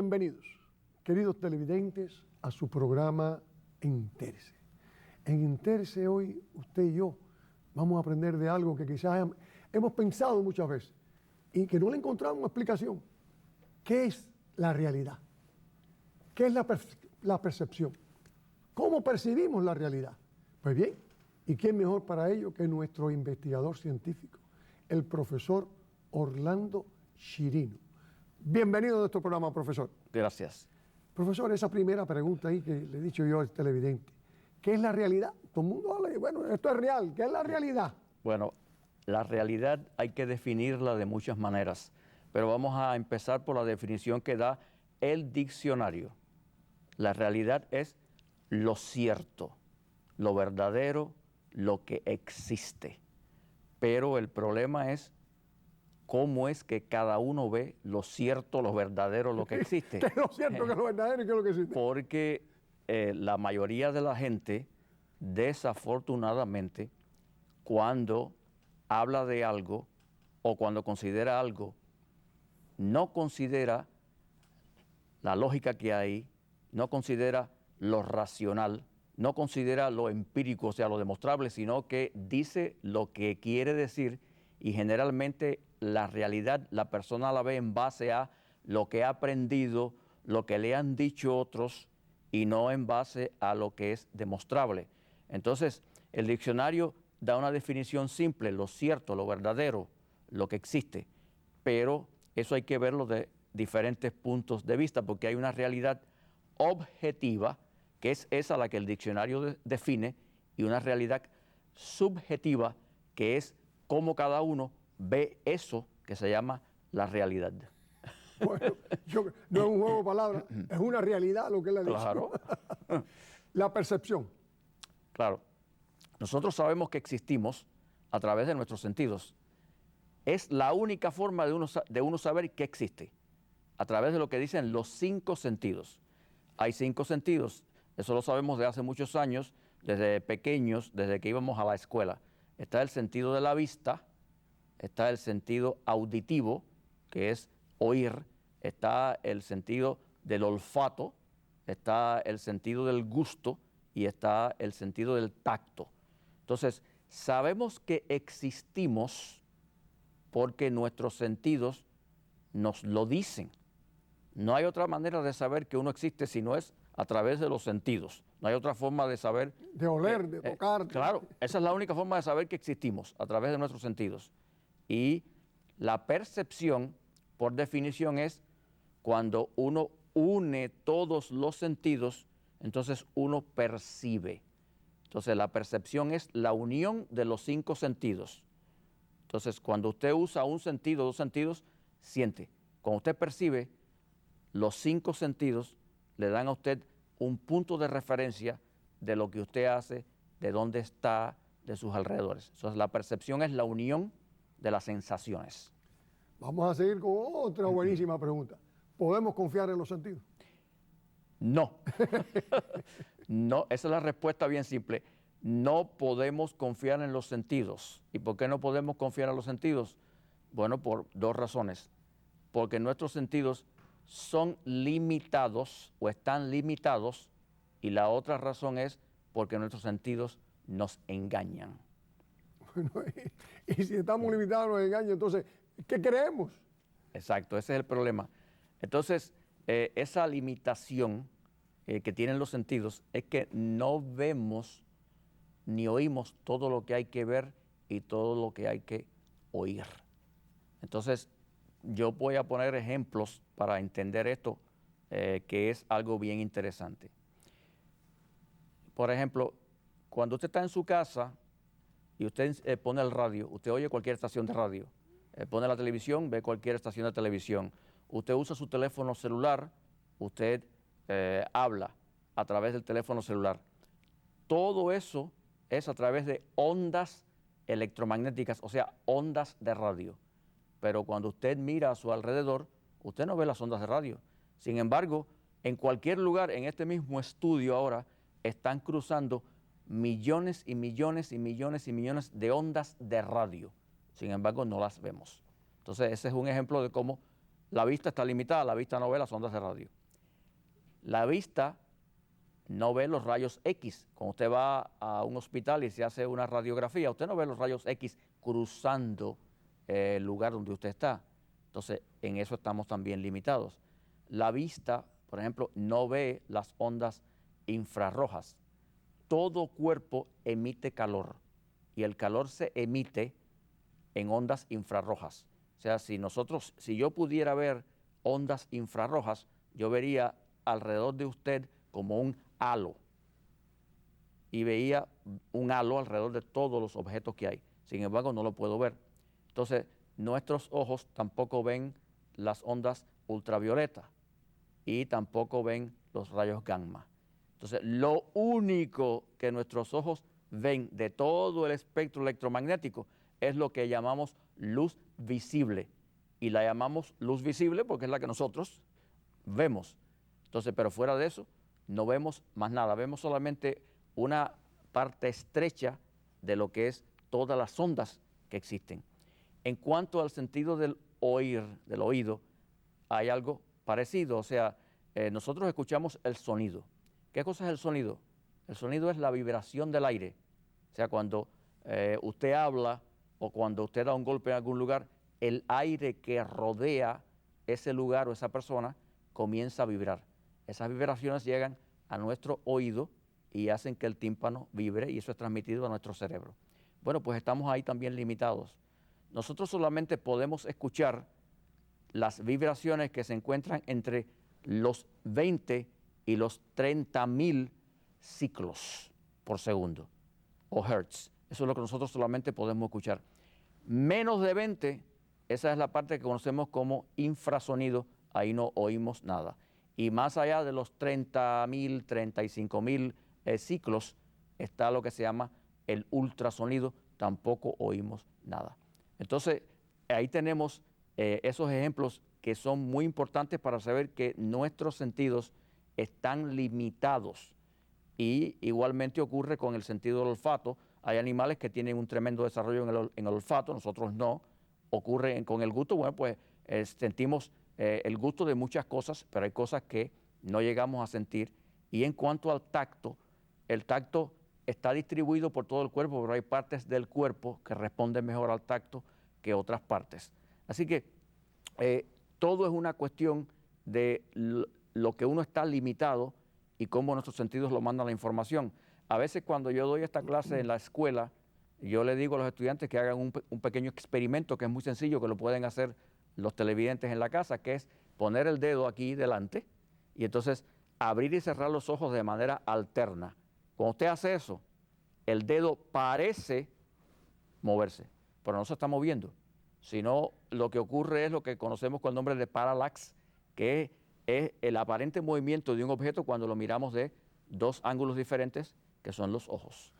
Bienvenidos, queridos televidentes, a su programa Entérese. En Entérese hoy, usted y yo vamos a aprender de algo que quizás hemos pensado muchas veces y que no le encontramos explicación. ¿Qué es la realidad? ¿Qué es la percepción? ¿Cómo percibimos la realidad? Pues bien, ¿y quién mejor para ello que nuestro investigador científico, el profesor Orlando Chirino? Bienvenido a nuestro programa, profesor. Gracias. Profesor, esa primera pregunta ahí que le he dicho yo al televidente, ¿qué es la realidad? Todo el mundo habla, bueno, esto es real, ¿qué es la realidad? Bueno, la realidad hay que definirla de muchas maneras, pero vamos a empezar por la definición que da el diccionario. La realidad es lo cierto, lo verdadero, lo que existe. Pero el problema es cómo es que cada uno ve lo cierto, lo verdadero, lo que existe. ¿Qué es lo cierto, qué es lo verdadero y qué es lo que existe? Porque la mayoría de la gente, desafortunadamente, cuando habla de algo o cuando considera algo, no considera la lógica que hay, no considera lo racional, no considera lo empírico, o sea, lo demostrable, sino que dice lo que quiere decir y generalmente la realidad la persona la ve en base a lo que ha aprendido, lo que le han dicho otros y no en base a lo que es demostrable. Entonces, el diccionario da una definición simple, lo cierto, lo verdadero, lo que existe, pero eso hay que verlo de diferentes puntos de vista porque hay una realidad objetiva, que es esa la que el diccionario define, y una realidad subjetiva, que es cómo cada uno ve eso que se llama la realidad. Bueno, no es un juego de palabras, es una realidad lo que él ha dicho. Claro. La percepción. Claro. Nosotros sabemos que existimos a través de nuestros sentidos. Es la única forma de uno saber que existe, a través de lo que dicen los 5 sentidos. Hay 5 sentidos, eso lo sabemos de hace muchos años, desde pequeños, desde que íbamos a la escuela. Está el sentido de la vista, está el sentido auditivo, que es oír, está el sentido del olfato, está el sentido del gusto y está el sentido del tacto. Entonces, sabemos que existimos porque nuestros sentidos nos lo dicen. No hay otra manera de saber que uno existe si no es a través de los sentidos. No hay otra forma de saber. De oler, de tocar. Claro, esa es la única forma de saber que existimos, a través de nuestros sentidos. Y la percepción, por definición, es cuando uno une todos los sentidos, entonces uno percibe. Entonces la percepción es la unión de los 5 sentidos. Entonces, cuando usted usa un sentido, 2 sentidos, siente. Cuando usted percibe, los 5 sentidos le dan a usted un punto de referencia de lo que usted hace, de dónde está, de sus alrededores. Entonces, la percepción es la unión de las sensaciones. Vamos a seguir con otra buenísima pregunta. ¿Podemos confiar en los sentidos? No. No, esa es la respuesta bien simple. No podemos confiar en los sentidos. ¿Y por qué no podemos confiar en los sentidos? Bueno, por 2 razones. Porque nuestros sentidos son limitados o están limitados, y la otra razón es porque nuestros sentidos nos engañan. Bueno, y si estamos limitados nos engañan, entonces, ¿qué creemos? Exacto, ese es el problema. Entonces, esa limitación que tienen los sentidos es que no vemos ni oímos todo lo que hay que ver y todo lo que hay que oír. Entonces, yo voy a poner ejemplos para entender esto, que es algo bien interesante. Por ejemplo, cuando usted está en su casa y usted pone el radio, usted oye cualquier estación de radio, pone la televisión, ve cualquier estación de televisión, usted usa su teléfono celular, usted habla a través del teléfono celular. Todo eso es a través de ondas electromagnéticas, o sea, ondas de radio. Pero cuando usted mira a su alrededor, usted no ve las ondas de radio. Sin embargo, en cualquier lugar, en este mismo estudio ahora, están cruzando millones y millones y millones y millones de ondas de radio. Sin embargo, no las vemos. Entonces, ese es un ejemplo de cómo la vista está limitada, la vista no ve las ondas de radio. La vista no ve los rayos X. Cuando usted va a un hospital y se hace una radiografía, usted no ve los rayos X cruzando el lugar donde usted está. Entonces, en eso estamos también limitados. La vista, por ejemplo, no ve las ondas infrarrojas. Todo cuerpo emite calor y el calor se emite en ondas infrarrojas. O sea, si yo pudiera ver ondas infrarrojas, yo vería alrededor de usted como un halo y veía un halo alrededor de todos los objetos que hay. Sin embargo, no lo puedo ver. Entonces, nuestros ojos tampoco ven las ondas ultravioletas y tampoco ven los rayos gamma. Entonces, lo único que nuestros ojos ven de todo el espectro electromagnético es lo que llamamos luz visible. Y la llamamos luz visible porque es la que nosotros vemos. Entonces, pero fuera de eso, no vemos más nada. Vemos solamente una parte estrecha de lo que es todas las ondas que existen. En cuanto al sentido del oír, del oído, hay algo parecido. O sea, nosotros escuchamos el sonido. ¿Qué cosa es el sonido? El sonido es la vibración del aire. O sea, cuando usted habla o cuando usted da un golpe en algún lugar, el aire que rodea ese lugar o esa persona comienza a vibrar. Esas vibraciones llegan a nuestro oído y hacen que el tímpano vibre y eso es transmitido a nuestro cerebro. Bueno, pues estamos ahí también limitados. Nosotros solamente podemos escuchar las vibraciones que se encuentran entre los 20 y los 30.000 ciclos por segundo o hertz. Eso es lo que nosotros solamente podemos escuchar. Menos de 20, esa es la parte que conocemos como infrasonido, ahí no oímos nada. Y más allá de los 30.000, 35.000 ciclos está lo que se llama el ultrasonido, tampoco oímos nada. Entonces, ahí tenemos esos ejemplos que son muy importantes para saber que nuestros sentidos están limitados. Y igualmente ocurre con el sentido del olfato. Hay animales que tienen un tremendo desarrollo en el olfato, nosotros no. Ocurre con el gusto, bueno, pues sentimos el gusto de muchas cosas, pero hay cosas que no llegamos a sentir. Y en cuanto al tacto, el tacto está distribuido por todo el cuerpo, pero hay partes del cuerpo que responden mejor al tacto que otras partes. Así que todo es una cuestión de lo que uno está limitado y cómo nuestros sentidos lo mandan la información. A veces cuando yo doy esta clase en la escuela, yo le digo a los estudiantes que hagan un pequeño experimento que es muy sencillo, que lo pueden hacer los televidentes en la casa, que es poner el dedo aquí delante y entonces abrir y cerrar los ojos de manera alterna. Cuando usted hace eso, el dedo parece moverse, pero no se está moviendo, sino lo que ocurre es lo que conocemos con el nombre de parallax, que es el aparente movimiento de un objeto cuando lo miramos de dos ángulos diferentes, que son los ojos.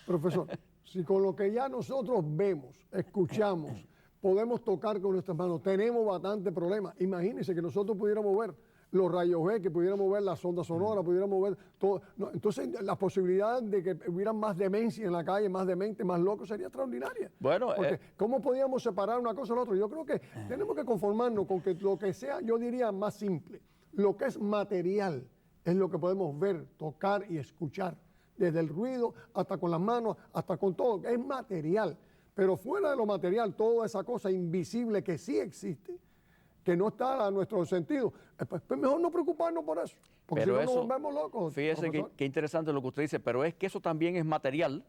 Profesor, si con lo que ya nosotros vemos, escuchamos, podemos tocar con nuestras manos, tenemos bastante problemas. Imagínense que nosotros pudiéramos ver los rayos X, que pudiéramos ver las ondas sonoras, pudiéramos ver todo. No, entonces, la posibilidad de que hubiera más demencia en la calle, más demente, más loco, sería extraordinaria. Bueno, porque ¿cómo podíamos separar una cosa de la otra? Yo creo que tenemos que conformarnos con que lo que sea, yo diría más simple, lo que es material es lo que podemos ver, tocar y escuchar, desde el ruido hasta con las manos, hasta con todo, es material. Pero fuera de lo material, toda esa cosa invisible que sí existe, que no está a nuestro sentido, pues mejor no preocuparnos por eso, porque pero si no eso, nos volvemos locos. Fíjese qué interesante lo que usted dice, pero es que eso también es material.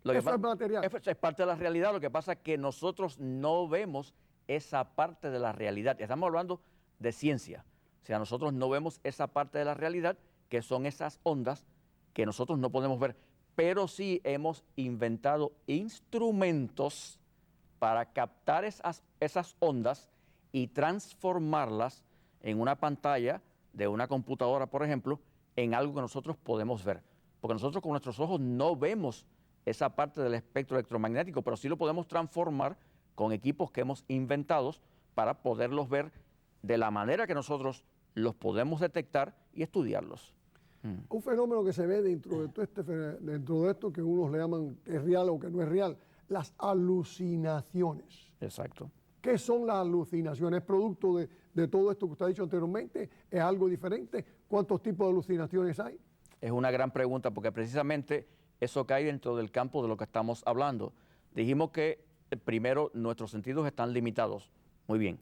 Eso es material. Eso es parte de la realidad, lo que pasa es que nosotros no vemos esa parte de la realidad. Estamos hablando de ciencia, o sea, nosotros no vemos esa parte de la realidad que son esas ondas que nosotros no podemos ver, pero sí hemos inventado instrumentos para captar esas ondas y transformarlas en una pantalla de una computadora, por ejemplo, en algo que nosotros podemos ver. Porque nosotros con nuestros ojos no vemos esa parte del espectro electromagnético, pero sí lo podemos transformar con equipos que hemos inventado para poderlos ver de la manera que nosotros los podemos detectar y estudiarlos. Un fenómeno que se ve dentro de esto que unos le llaman que es real o que no es real, las alucinaciones. Exacto. ¿Qué son las alucinaciones? ¿Es producto de todo esto que usted ha dicho anteriormente? ¿Es algo diferente? ¿Cuántos tipos de alucinaciones hay? Es una gran pregunta porque precisamente eso cae dentro del campo de lo que estamos hablando. Dijimos que primero nuestros sentidos están limitados. Muy bien.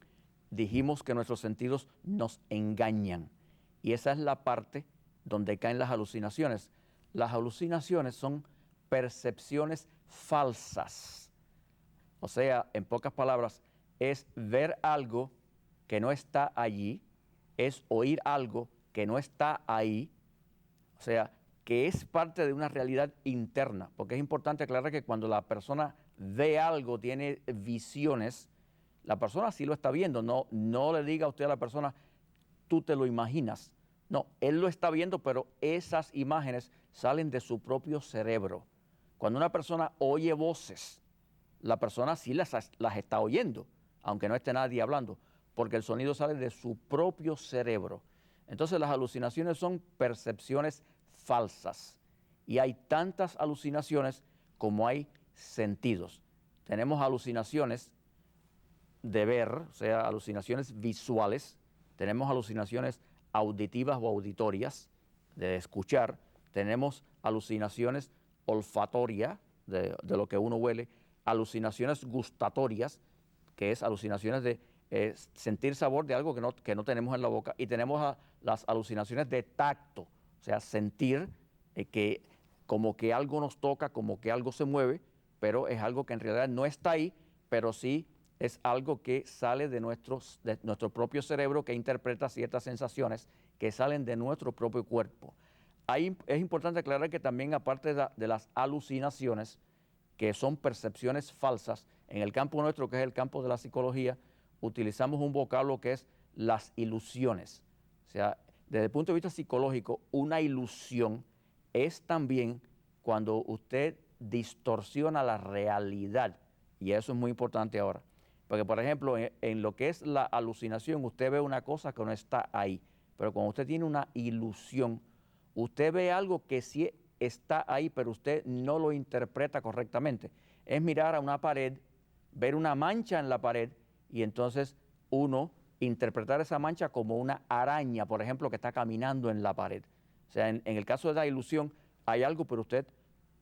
Dijimos que nuestros sentidos nos engañan. Y esa es la parte donde caen las alucinaciones. Las alucinaciones son percepciones falsas. O sea, en pocas palabras, es ver algo que no está allí, es oír algo que no está ahí, o sea, que es parte de una realidad interna, porque es importante aclarar que cuando la persona ve algo, tiene visiones, la persona sí lo está viendo, no le diga a usted a la persona, tú te lo imaginas. No, él lo está viendo, pero esas imágenes salen de su propio cerebro. Cuando una persona oye voces, la persona sí las está oyendo, aunque no esté nadie hablando, porque el sonido sale de su propio cerebro. Entonces las alucinaciones son percepciones falsas y hay tantas alucinaciones como hay sentidos. Tenemos alucinaciones de ver, o sea, alucinaciones visuales, tenemos alucinaciones auditivas o auditorias, de escuchar, tenemos alucinaciones olfatorias, de lo que uno huele, alucinaciones gustatorias, que es alucinaciones de sentir sabor de algo que no tenemos en la boca, y tenemos las alucinaciones de tacto, o sea, sentir que como que algo nos toca, como que algo se mueve, pero es algo que en realidad no está ahí, pero sí es algo que sale de nuestro propio cerebro, que interpreta ciertas sensaciones que salen de nuestro propio cuerpo. Ahí es importante aclarar que también, aparte de las alucinaciones, que son percepciones falsas, en el campo nuestro, que es el campo de la psicología, utilizamos un vocablo que es las ilusiones. O sea, desde el punto de vista psicológico, una ilusión es también cuando usted distorsiona la realidad, y eso es muy importante ahora. Porque, por ejemplo, en lo que es la alucinación, usted ve una cosa que no está ahí, pero cuando usted tiene una ilusión, usted ve algo que sí está ahí, pero usted no lo interpreta correctamente. Es mirar a una pared, ver una mancha en la pared y entonces uno interpretar esa mancha como una araña, por ejemplo, que está caminando en la pared. O sea, en el caso de la ilusión hay algo, pero usted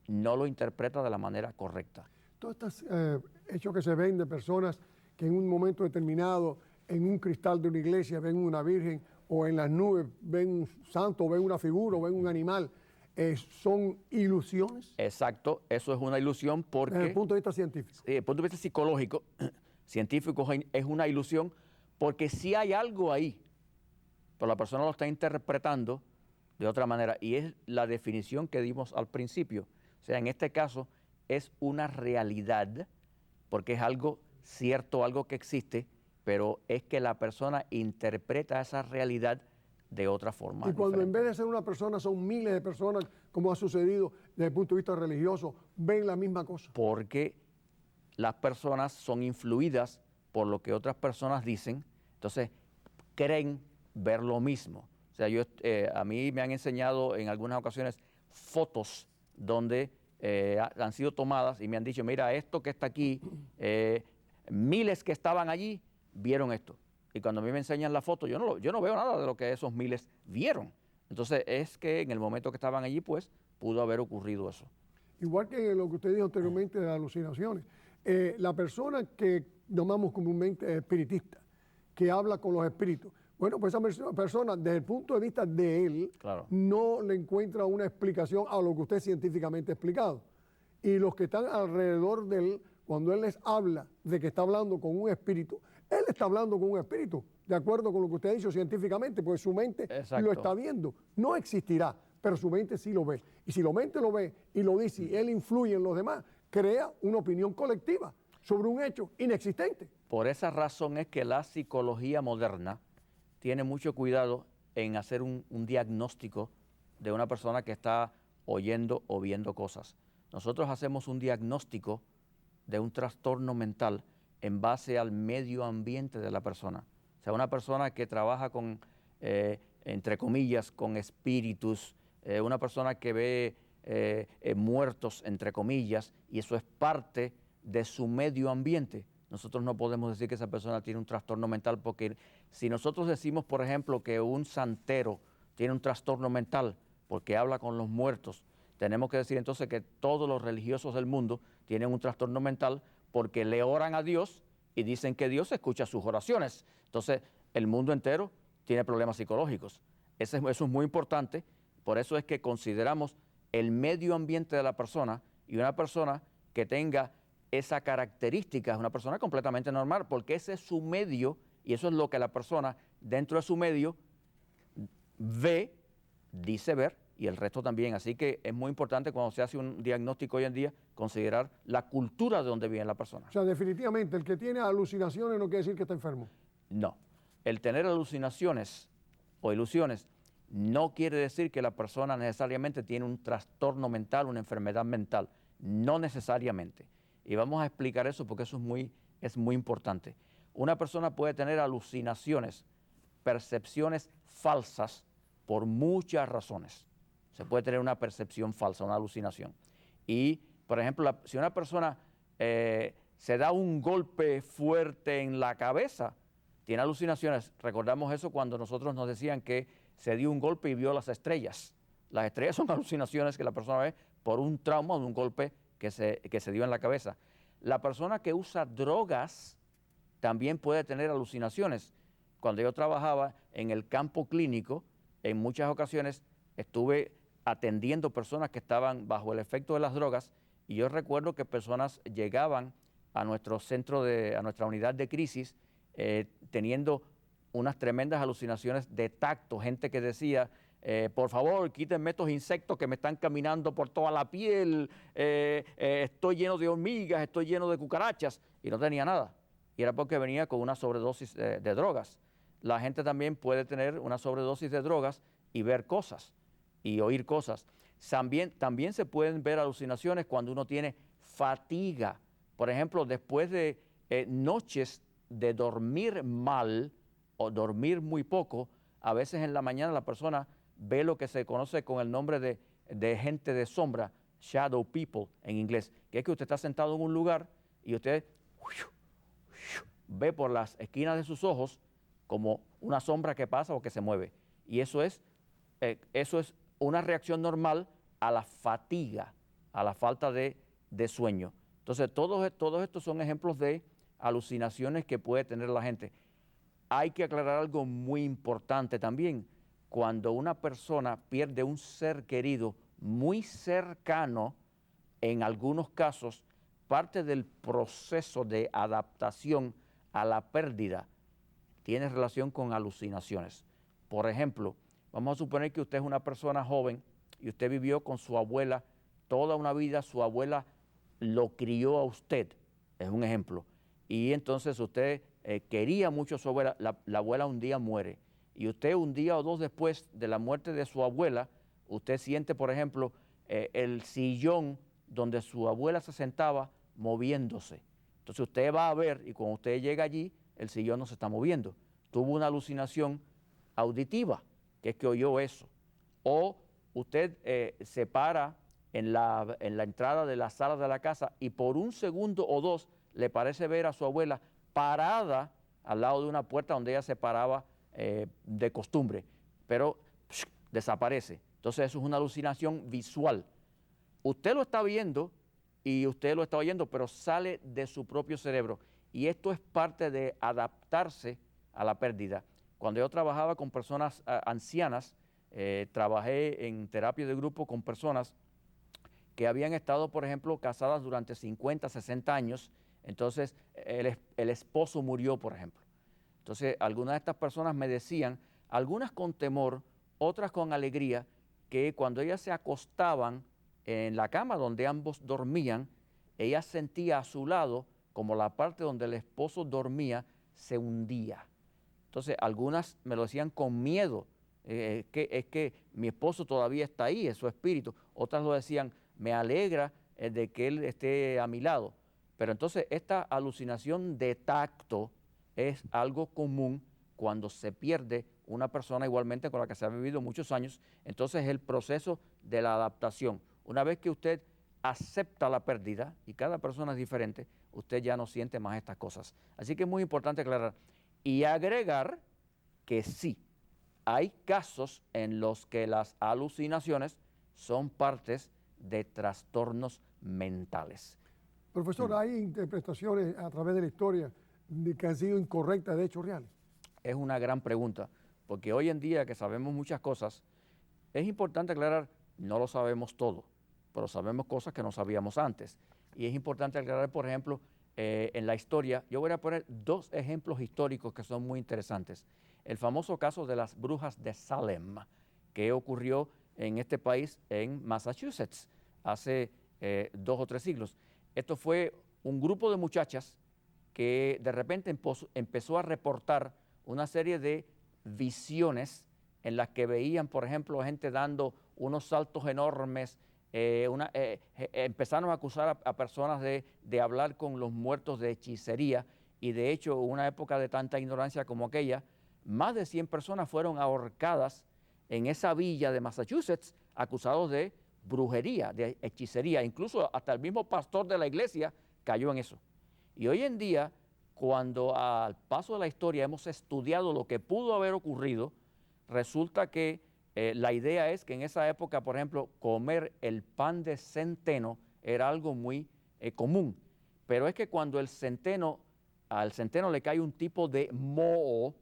no lo interpreta de la manera correcta. Todos estos hechos que se ven de personas que en un momento determinado en un cristal de una iglesia ven una virgen o en las nubes ven un santo, o ven una figura, o ven un animal, ¿son ilusiones? Exacto, eso es una ilusión porque... Desde el punto de vista científico. Desde el punto de vista psicológico, científico, es una ilusión porque sí hay algo ahí, pero la persona lo está interpretando de otra manera y es la definición que dimos al principio. O sea, en este caso es una realidad porque es algo cierto, algo que existe, pero es que la persona interpreta esa realidad de otra forma. Y cuando diferente. en vez de ser una persona son miles de personas, como ha sucedido desde el punto de vista religioso, ven la misma cosa. Porque las personas son influidas por lo que otras personas dicen, entonces creen ver lo mismo. O sea, a mí me han enseñado en algunas ocasiones fotos donde han sido tomadas y me han dicho, mira, esto que está aquí, miles que estaban allí vieron esto. Y cuando a mí me enseñan la foto, yo no veo nada de lo que esos miles vieron. Entonces es que en el momento que estaban allí, pues, pudo haber ocurrido eso. Igual que lo que usted dijo anteriormente de las alucinaciones. La persona que llamamos comúnmente espiritista, que habla con los espíritus, bueno, pues esa persona, desde el punto de vista de él, Claro. no le encuentra una explicación a lo que usted científicamente ha explicado. Y los que están alrededor de él, cuando él les habla de que está hablando con un espíritu, él está hablando con un espíritu, de acuerdo con lo que usted ha dicho científicamente, porque su mente Exacto. lo está viendo. No existirá, pero su mente sí lo ve. Y si la mente lo ve y lo dice y él influye en los demás, crea una opinión colectiva sobre un hecho inexistente. Por esa razón es que la psicología moderna tiene mucho cuidado en hacer un diagnóstico de una persona que está oyendo o viendo cosas. Nosotros hacemos un diagnóstico de un trastorno mental en base al medio ambiente de la persona. O sea, una persona que trabaja con, entre comillas, con espíritus, una persona que ve muertos, entre comillas, y eso es parte de su medio ambiente. nosotros no podemos decir que esa persona tiene un trastorno mental, porque si nosotros decimos, por ejemplo, que un santero tiene un trastorno mental porque habla con los muertos, tenemos que decir entonces que todos los religiosos del mundo tienen un trastorno mental porque le oran a Dios y dicen que Dios escucha sus oraciones. Entonces, el mundo entero tiene problemas psicológicos. Eso es muy importante. Por eso es que consideramos el medio ambiente de la persona, y una persona que tenga esa característica es una persona completamente normal, porque ese es su medio y eso es lo que la persona dentro de su medio ve, dice ver, y el resto también. Así que es muy importante cuando se hace un diagnóstico hoy en día considerar la cultura de donde vive la persona. O sea, definitivamente, el que tiene alucinaciones no quiere decir que está enfermo. No, el tener alucinaciones o ilusiones no quiere decir que la persona necesariamente tiene un trastorno mental, una enfermedad mental, no necesariamente. Y vamos a explicar eso porque eso es muy importante. Una persona puede tener alucinaciones, percepciones falsas por muchas razones. Se puede tener una percepción falsa, una alucinación. Y, por ejemplo, si una persona se da un golpe fuerte en la cabeza, tiene alucinaciones. Recordamos eso cuando nosotros nos decían que se dio un golpe y vio las estrellas. Las estrellas son alucinaciones que la persona ve por un trauma o un golpe que se dio en la cabeza. La persona que usa drogas también puede tener alucinaciones. Cuando yo trabajaba en el campo clínico, en muchas ocasiones estuve atendiendo personas que estaban bajo el efecto de las drogas, y yo recuerdo que personas llegaban a nuestro centro, a nuestra unidad de crisis, teniendo unas tremendas alucinaciones de tacto, gente que decía, por favor, quítenme estos insectos que me están caminando por toda la piel, estoy lleno de hormigas, estoy lleno de cucarachas, y no tenía nada. Y era porque venía con una sobredosis de drogas. La gente también puede tener una sobredosis de drogas y ver cosas y oír cosas. También se pueden ver alucinaciones cuando uno tiene fatiga. Por ejemplo, después de noches de dormir mal o dormir muy poco, a veces en la mañana la persona ve lo que se conoce con el nombre de gente de sombra, shadow people en inglés, que es que usted está sentado en un lugar y usted ve por las esquinas de sus ojos como una sombra que pasa o que se mueve. Y eso es una reacción normal a la fatiga, a la falta de sueño. Entonces, todos estos son ejemplos de alucinaciones que puede tener la gente. Hay que aclarar algo muy importante también. Cuando una persona pierde un ser querido muy cercano, en algunos casos, parte del proceso de adaptación a la pérdida tiene relación con alucinaciones. Por ejemplo, vamos a suponer que usted es una persona joven y usted vivió con su abuela toda una vida, su abuela lo crió a usted, es un ejemplo. Y entonces usted quería mucho a su abuela, la abuela un día muere. Y usted un día o dos después de la muerte de su abuela, usted siente, por ejemplo, el sillón donde su abuela se sentaba moviéndose. Entonces usted va a ver y cuando usted llega allí, el sillón no se está moviendo. Tuvo una alucinación auditiva, que es que oyó eso. O usted se para en la entrada de la sala de la casa y por un segundo o dos le parece ver a su abuela parada al lado de una puerta donde ella se paraba de costumbre, pero desaparece. Entonces eso es una alucinación visual. Usted lo está viendo y usted lo está oyendo, pero sale de su propio cerebro. Y esto es parte de adaptarse a la pérdida. Cuando yo trabajaba con personas ancianas, trabajé en terapia de grupo con personas que habían estado, por ejemplo, casadas durante 50, 60 años. Entonces, el esposo murió, por ejemplo. Entonces, algunas de estas personas me decían, algunas con temor, otras con alegría, que cuando ellas se acostaban en la cama donde ambos dormían, ella sentía a su lado como la parte donde el esposo dormía se hundía. Entonces, algunas me lo decían con miedo, es que mi esposo todavía está ahí, es su espíritu. Otras lo decían, me alegra de que él esté a mi lado. Pero entonces esta alucinación de tacto es algo común cuando se pierde una persona igualmente con la que se ha vivido muchos años. Entonces el proceso de la adaptación. Una vez que usted acepta la pérdida, y cada persona es diferente, usted ya no siente más estas cosas. Así que es muy importante aclarar y agregar que sí, hay casos en los que las alucinaciones son partes de trastornos mentales. Profesor, ¿hay interpretaciones a través de la historia de que han sido incorrectas de hechos reales? Es una gran pregunta, porque hoy en día que sabemos muchas cosas, es importante aclarar, no lo sabemos todo, pero sabemos cosas que no sabíamos antes. Y es importante aclarar, por ejemplo, en la historia, yo voy a poner dos ejemplos históricos que son muy interesantes. El famoso caso de las brujas de Salem, que ocurrió en este país, en Massachusetts, hace 2 o 3 siglos. Esto fue un grupo de muchachas que de repente empezó a reportar una serie de visiones en las que veían, por ejemplo, gente dando unos saltos enormes. Empezaron a acusar a personas de hablar con los muertos de hechicería, y de hecho, en una época de tanta ignorancia como aquella, más de 100 personas fueron ahorcadas en esa villa de Massachusetts, acusados de brujería, de hechicería. Incluso hasta el mismo pastor de la iglesia cayó en eso. Y hoy en día, cuando al paso de la historia hemos estudiado lo que pudo haber ocurrido, resulta que la idea es que en esa época, por ejemplo, comer el pan de centeno era algo muy común. Pero es que cuando al centeno le cae un tipo de moho,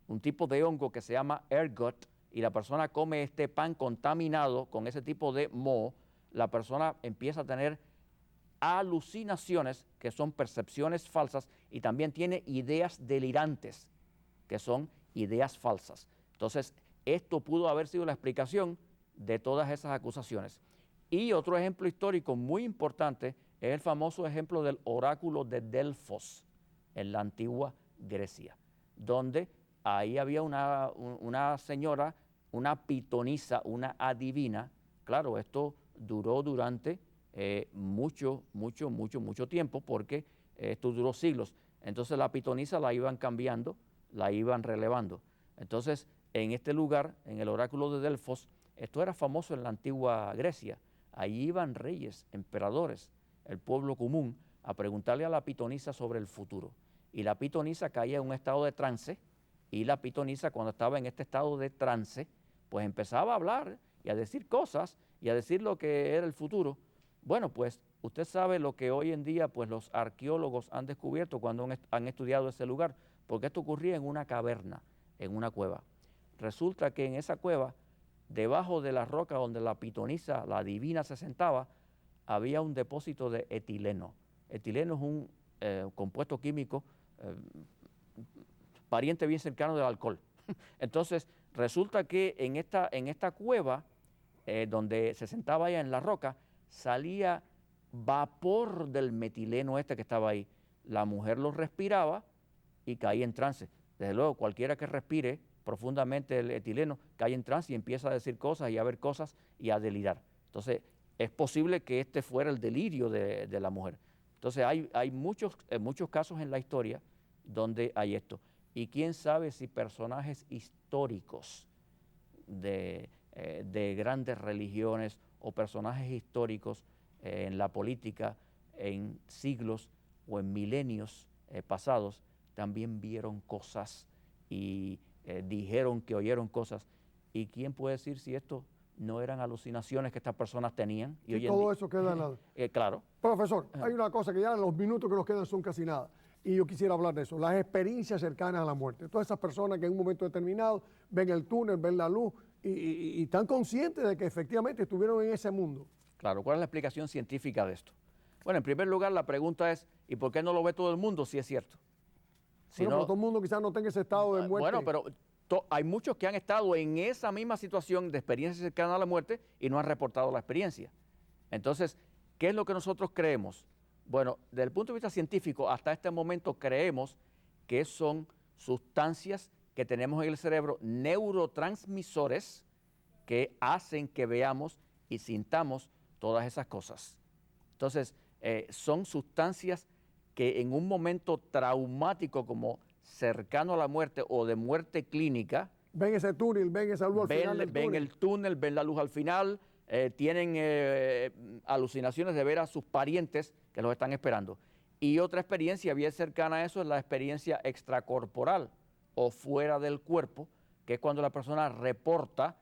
un tipo de hongo que se llama ergot, y la persona come este pan contaminado con ese tipo de moho, la persona empieza a tener alucinaciones, que son percepciones falsas, y también tiene ideas delirantes, que son ideas falsas. Entonces, esto pudo haber sido la explicación de todas esas acusaciones. Y otro ejemplo histórico muy importante es el famoso ejemplo del oráculo de Delfos en la antigua Grecia, donde ahí había una señora, una pitonisa, una adivina. Claro, esto duró durante mucho tiempo, porque esto duró siglos. Entonces la pitonisa la iban cambiando, la iban relevando. Entonces, en este lugar, en el oráculo de Delfos, esto era famoso en la antigua Grecia. Allí iban reyes, emperadores, el pueblo común, a preguntarle a la pitonisa sobre el futuro. Y la pitonisa caía en un estado de trance, y la pitonisa, cuando estaba en este estado de trance, pues empezaba a hablar y a decir cosas y a decir lo que era el futuro. Bueno, pues usted sabe lo que hoy en día pues los arqueólogos han descubierto cuando han estudiado ese lugar, porque esto ocurría en una caverna, en una cueva. Resulta que en esa cueva, debajo de la roca donde la pitonisa, la divina, se sentaba, había un depósito de etileno. Etileno es un compuesto químico pariente bien cercano del alcohol. Entonces, resulta que en esta cueva, donde se sentaba ella en la roca, salía vapor del metileno que estaba ahí. La mujer lo respiraba y caía en trance. Desde luego, cualquiera que respire profundamente el etileno cae en trance y empieza a decir cosas y a ver cosas y a delirar. Entonces, es posible que este fuera el delirio de la mujer. Entonces, hay muchos casos en la historia donde hay esto. Y quién sabe si personajes históricos de grandes religiones o personajes históricos en la política en siglos o en milenios pasados también vieron cosas y dijeron que oyeron cosas. ¿Y quién puede decir si esto no eran alucinaciones que estas personas tenían? Y todo eso queda en nada. Claro. Profesor, hay una cosa que ya los minutos que nos quedan son casi nada. Y yo quisiera hablar de eso, las experiencias cercanas a la muerte. Todas esas personas que en un momento determinado ven el túnel, ven la luz y están conscientes de que efectivamente estuvieron en ese mundo. Claro, ¿cuál es la explicación científica de esto? Bueno, en primer lugar, la pregunta es, ¿y por qué no lo ve todo el mundo si es cierto? Bueno, pero todo el mundo quizás no tenga ese estado de muerte. Bueno, pero hay muchos que han estado en esa misma situación de experiencia cercana a la muerte y no han reportado la experiencia. Entonces, ¿qué es lo que nosotros creemos? Bueno, desde el punto de vista científico, hasta este momento creemos que son sustancias que tenemos en el cerebro, neurotransmisores, que hacen que veamos y sintamos todas esas cosas. Entonces, son sustancias que en un momento traumático como cercano a la muerte o de muerte clínica, ven ese túnel, ven esa luz al final del túnel. Ven el túnel, ven la luz al final, tienen alucinaciones de ver a sus parientes que los están esperando. Y otra experiencia bien cercana a eso es la experiencia extracorporal o fuera del cuerpo, que es cuando la persona reporta,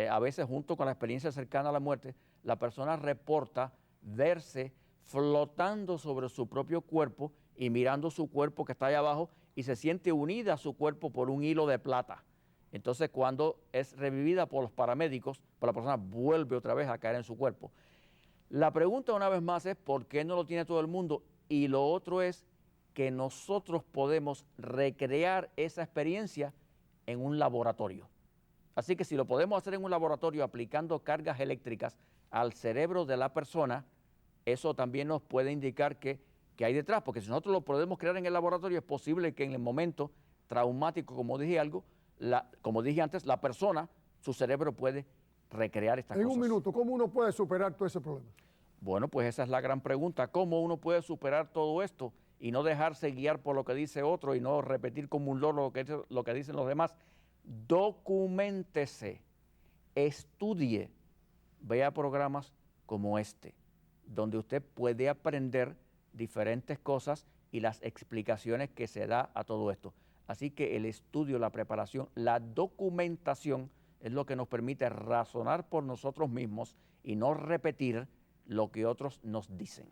a veces junto con la experiencia cercana a la muerte, la persona reporta verse flotando sobre su propio cuerpo y mirando su cuerpo que está ahí abajo y se siente unida a su cuerpo por un hilo de plata. Entonces, cuando es revivida por los paramédicos, pues la persona vuelve otra vez a caer en su cuerpo. La pregunta una vez más es ¿por qué no lo tiene todo el mundo? Y lo otro es que nosotros podemos recrear esa experiencia en un laboratorio. Así que si lo podemos hacer en un laboratorio aplicando cargas eléctricas al cerebro de la persona, eso también nos puede indicar que hay detrás, porque si nosotros lo podemos crear en el laboratorio, es posible que en el momento traumático, como dije antes, la persona, su cerebro puede recrear estas cosas. En un minuto, ¿cómo uno puede superar todo ese problema? Bueno, pues esa es la gran pregunta. ¿Cómo uno puede superar todo esto y no dejarse guiar por lo que dice otro y no repetir como un loro lo que dicen los demás? Documéntese, estudie, vea programas como este, donde usted puede aprender diferentes cosas y las explicaciones que se da a todo esto. Así que el estudio, la preparación, la documentación es lo que nos permite razonar por nosotros mismos y no repetir lo que otros nos dicen.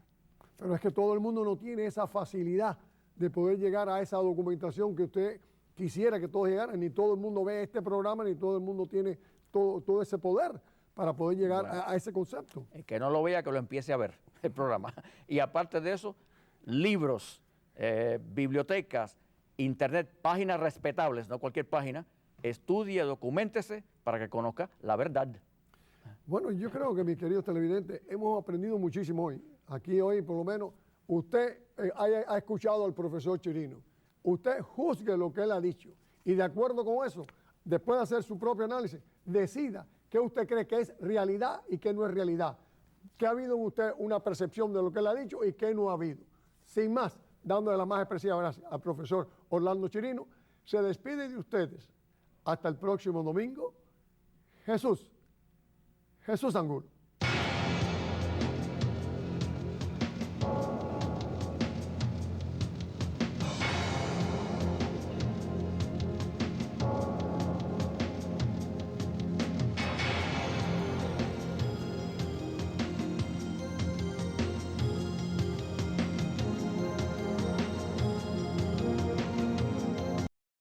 Pero es que todo el mundo no tiene esa facilidad de poder llegar a esa documentación que usted quisiera que todos llegaran. Ni todo el mundo ve este programa, ni todo el mundo tiene todo ese poder para poder llegar a ese concepto. El que no lo vea, que lo empiece a ver, el programa. Y aparte de eso, libros, bibliotecas, internet, páginas respetables, no cualquier página. Estudie, documéntese para que conozca la verdad. Bueno, yo creo que, mis queridos televidentes, hemos aprendido muchísimo hoy. Aquí hoy, por lo menos, usted ha escuchado al profesor Chirino. Usted juzgue lo que él ha dicho y de acuerdo con eso, después de hacer su propio análisis, decida qué usted cree que es realidad y qué no es realidad. Que ha habido en usted una percepción de lo que él ha dicho y qué no ha habido. Sin más, dándole las más expresivas gracias al profesor Orlando Chirino, se despide de ustedes. Hasta el próximo domingo. Jesús Angulo.